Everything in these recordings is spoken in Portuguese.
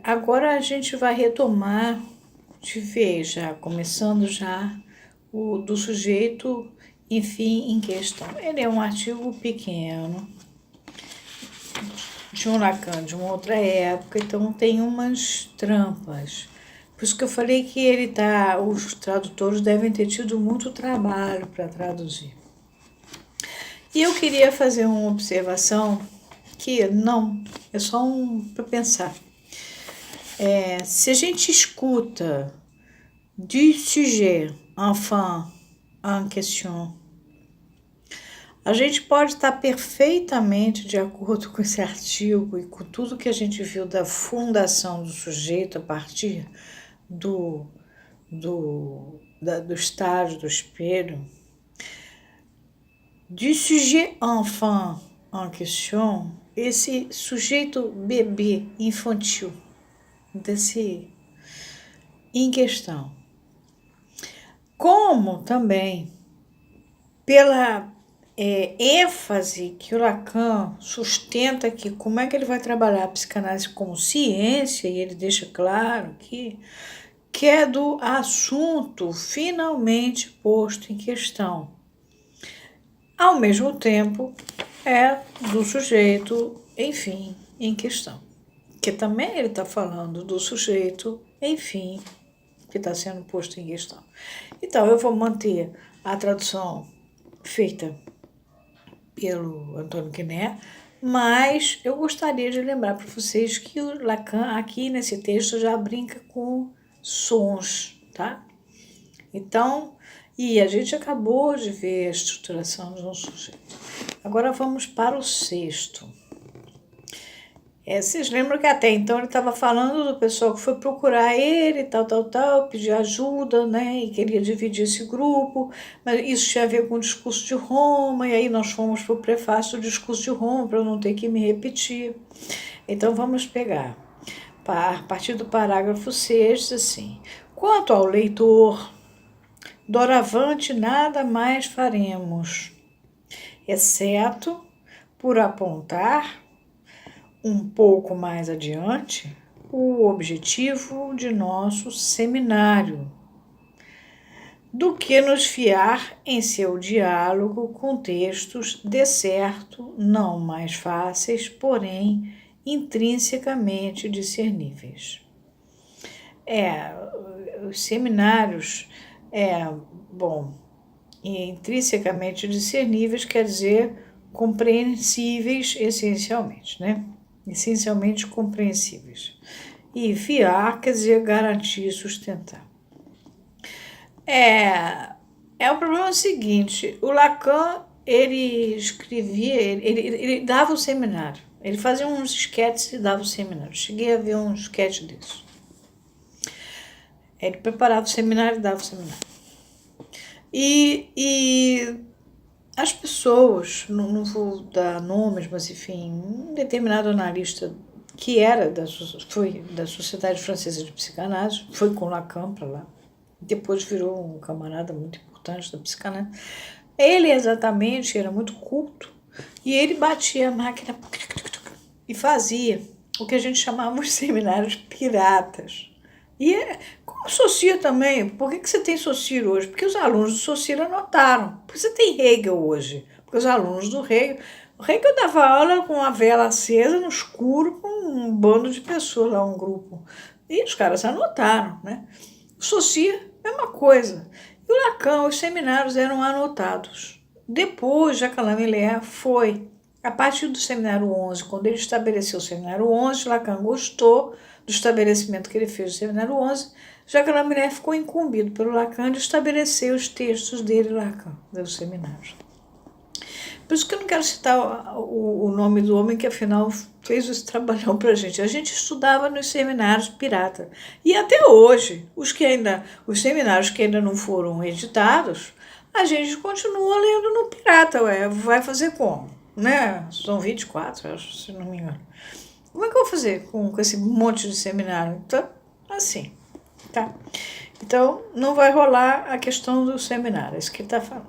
Agora a gente vai retomar de vez, já começando já o do sujeito, enfim, em questão. Ele é um artigo pequeno, de um Lacan, de uma outra época, então tem umas trampas. Por isso que eu falei que os tradutores devem ter tido muito trabalho para traduzir. E eu queria fazer uma observação que não, é só para pensar. Se a gente escuta du sujet, enfin, en question, a gente pode estar perfeitamente de acordo com esse artigo e com tudo que a gente viu da fundação do sujeito a partir do estágio do espelho. Du sujet enfant en question, esse sujeito bebê, infantil, desse em questão. Como também pela ênfase que o Lacan sustenta aqui, como é que ele vai trabalhar a psicanálise como ciência, e ele deixa claro que é do assunto finalmente posto em questão. Ao mesmo tempo, é do sujeito, enfim, em questão. Que também ele está falando do sujeito, enfim, que está sendo posto em questão. Então, eu vou manter a tradução feita pelo Antônio Quiné, mas eu gostaria de lembrar para vocês que o Lacan, aqui nesse texto, já brinca com sons, tá? Então, e a gente acabou de ver a estruturação de um sujeito. Agora vamos para o sexto. Vocês lembram que até então ele estava falando do pessoal que foi procurar ele, tal, pedir ajuda, né? E queria dividir esse grupo, mas isso tinha a ver com o discurso de Roma, e aí nós fomos para o prefácio do discurso de Roma, para eu não ter que me repetir. Então vamos pegar. A partir do parágrafo 6, assim. Quanto ao leitor, doravante nada mais faremos, exceto por apontar um pouco mais adiante o objetivo de nosso seminário, do que nos fiar em seu diálogo com textos de certo não mais fáceis, porém intrinsecamente discerníveis. Os seminários, intrinsecamente discerníveis quer dizer compreensíveis essencialmente, né? Essencialmente compreensíveis. E fiar quer dizer garantir e sustentar. O problema é o seguinte, o Lacan, ele escrevia, ele dava o seminário, ele fazia uns esquetes e dava o seminário. Cheguei a ver um esquete disso. Ele preparava o seminário e dava o seminário. E as pessoas, não vou dar nomes, mas enfim, um determinado analista que foi da Sociedade Francesa de Psicanálise, foi com Lacan para lá, depois virou um camarada muito importante da psicanálise. Ele exatamente era muito culto e ele batia a máquina e fazia o que a gente chamava de seminários piratas. E como Saussure também, por que você tem Saussure hoje? Porque os alunos do Saussure anotaram. Por que você tem Hegel hoje? Porque os alunos do Hegel... O Hegel dava aula com a vela acesa no escuro, com um bando de pessoas lá, um grupo. E os caras anotaram, né? O Saussure, mesma coisa. E o Lacan, os seminários eram anotados. Depois, Jacques Miller foi... A partir do seminário 11, quando ele estabeleceu o seminário 11, Lacan gostou do estabelecimento que ele fez do seminário 11, Jacques Miller ficou incumbido pelo Lacan de estabelecer os textos dele, Lacan, dos seminários. Por isso que eu não quero citar o nome do homem que, afinal, fez esse trabalhão para a gente. A gente estudava nos seminários pirata. E até hoje, os seminários que ainda não foram editados, a gente continua lendo no pirata. Vai fazer como? Né? São 24, acho, se não me engano. Como é que eu vou fazer com esse monte de seminário? Então, assim, tá? Então, não vai rolar a questão do seminário, é isso que ele está falando.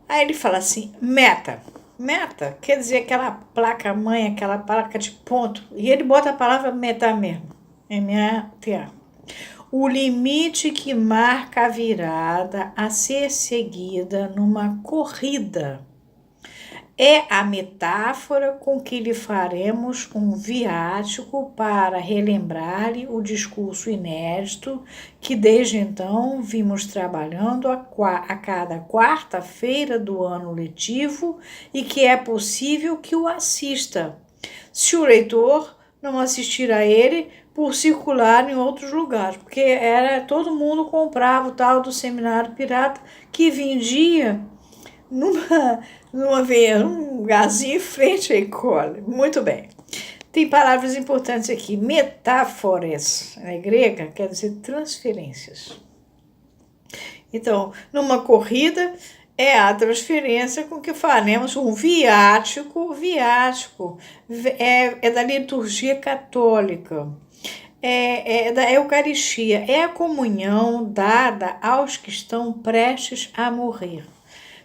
Aí ele fala assim, meta, Meta quer dizer aquela placa-mãe, aquela placa de ponto. E ele bota a palavra meta mesmo. M-A-T-A. O limite que marca a virada a ser seguida numa corrida. É a metáfora com que lhe faremos um viático para relembrar-lhe o discurso inédito que desde então vimos trabalhando a cada quarta-feira do ano letivo e que é possível que o assista, se o leitor não assistir a ele por circular em outros lugares, porque todo mundo comprava o tal do Seminário Pirata que vendia numa vez, um lugarzinho em frente à escola. Muito bem. Tem palavras importantes aqui. Metáforas, grega, quer dizer transferências. Então, numa corrida, é a transferência com que faremos um viático. Viático é da liturgia católica. É da Eucaristia. É a comunhão dada aos que estão prestes a morrer.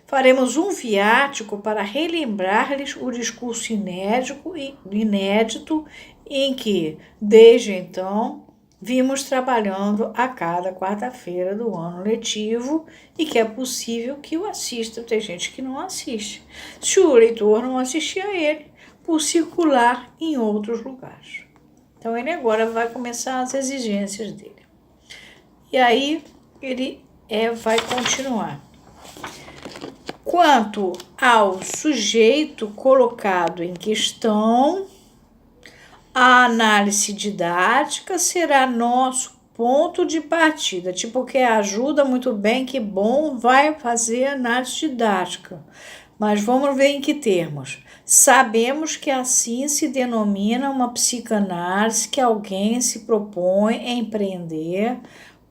Faremos um viático para relembrar-lhes o discurso inédito em que, desde então, vimos trabalhando a cada quarta-feira do ano letivo e que é possível que o assista. Tem gente que não assiste. Se o leitor não assistir a ele, por circular em outros lugares. Então, ele agora vai começar as exigências dele. E aí, ele vai continuar. Quanto ao sujeito colocado em questão, a análise didática será nosso ponto de partida. Tipo, que ajuda muito bem, que bom, vai fazer análise didática. Mas vamos ver em que termos. Sabemos que assim se denomina uma psicanálise que alguém se propõe a empreender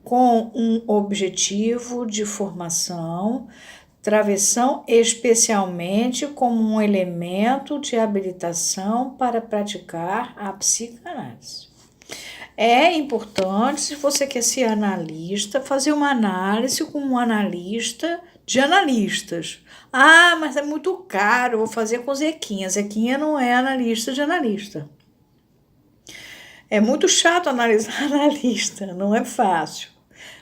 com um objetivo de formação, travessão especialmente como um elemento de habilitação para praticar a psicanálise. É importante, se você quer ser analista, fazer uma análise com um analista de analistas. Ah, mas é muito caro, vou fazer com Zequinha. Zequinha não é analista de analista. É muito chato analisar analista, não é fácil.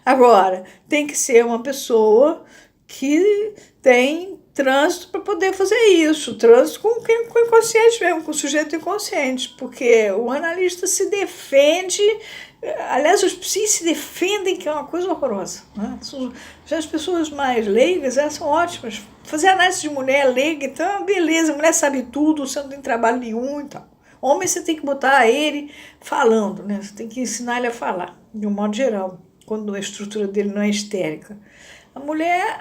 Agora, tem que ser uma pessoa que tem trânsito para poder fazer isso, trânsito com o inconsciente mesmo, com o sujeito inconsciente, porque o analista se defende, aliás, os psis se defendem, que é uma coisa horrorosa, né? Já as pessoas mais leigas, elas são ótimas. Fazer análise de mulher leiga, então, beleza, a mulher sabe tudo, você não tem trabalho nenhum e tal. Homem, você tem que botar ele falando, né? Você tem que ensinar ele a falar, de um modo geral, quando a estrutura dele não é histérica. A mulher,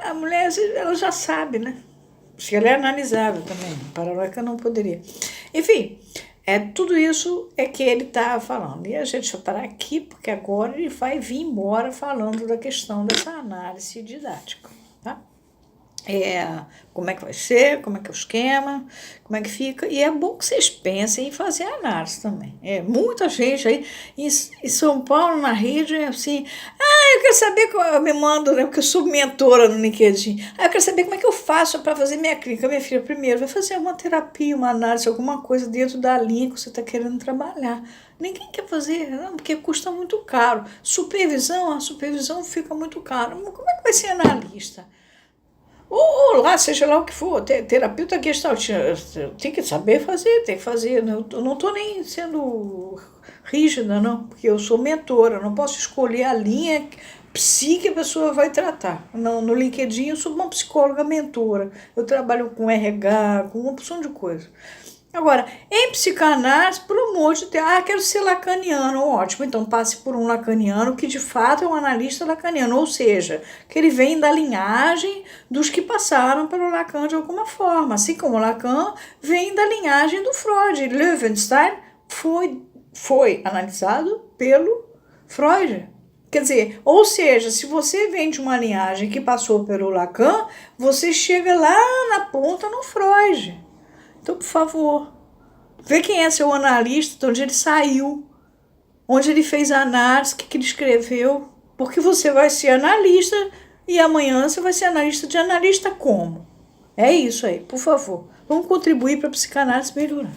ela já sabe, né? Se ela é analisável também, paranoica não poderia. Enfim, tudo isso é que ele está falando. E a gente vai parar aqui, porque agora ele vai vir embora falando da questão dessa análise didática, tá? Como é que vai ser, como é que é o esquema, como é que fica. E é bom que vocês pensem em fazer análise também. Muita gente aí em São Paulo, na rede, assim, eu quero saber, eu me mando, né, porque eu sou mentora no LinkedIn. Eu quero saber como é que eu faço para fazer minha clínica. Minha filha, primeiro, vai fazer uma terapia, uma análise, alguma coisa dentro da linha que você está querendo trabalhar. Ninguém quer fazer, não, porque custa muito caro. A supervisão fica muito caro. Mas como é que vai ser analista? Ou lá, seja lá o que for, terapeuta gestalt, tem que saber fazer, tem que fazer. Eu não estou nem sendo rígida, não, porque eu sou mentora, não posso escolher a linha que a pessoa vai tratar. No LinkedIn eu sou uma psicóloga mentora, eu trabalho com RH, com uma opção de coisa. Agora, em psicanálise, por amor de Deus, quero ser lacaniano, ótimo, então passe por um lacaniano que de fato é um analista lacaniano, ou seja, que ele vem da linhagem dos que passaram pelo Lacan de alguma forma, assim como Lacan vem da linhagem do Freud. Löwenstein foi analisado pelo Freud. Quer dizer, ou seja, se você vem de uma linhagem que passou pelo Lacan, você chega lá na ponta no Freud. Então, por favor, vê quem é seu analista, de onde ele saiu, onde ele fez a análise, o que ele escreveu, porque você vai ser analista e amanhã você vai ser analista de analista como? É isso aí, por favor. Vamos contribuir para a psicanálise melhorar.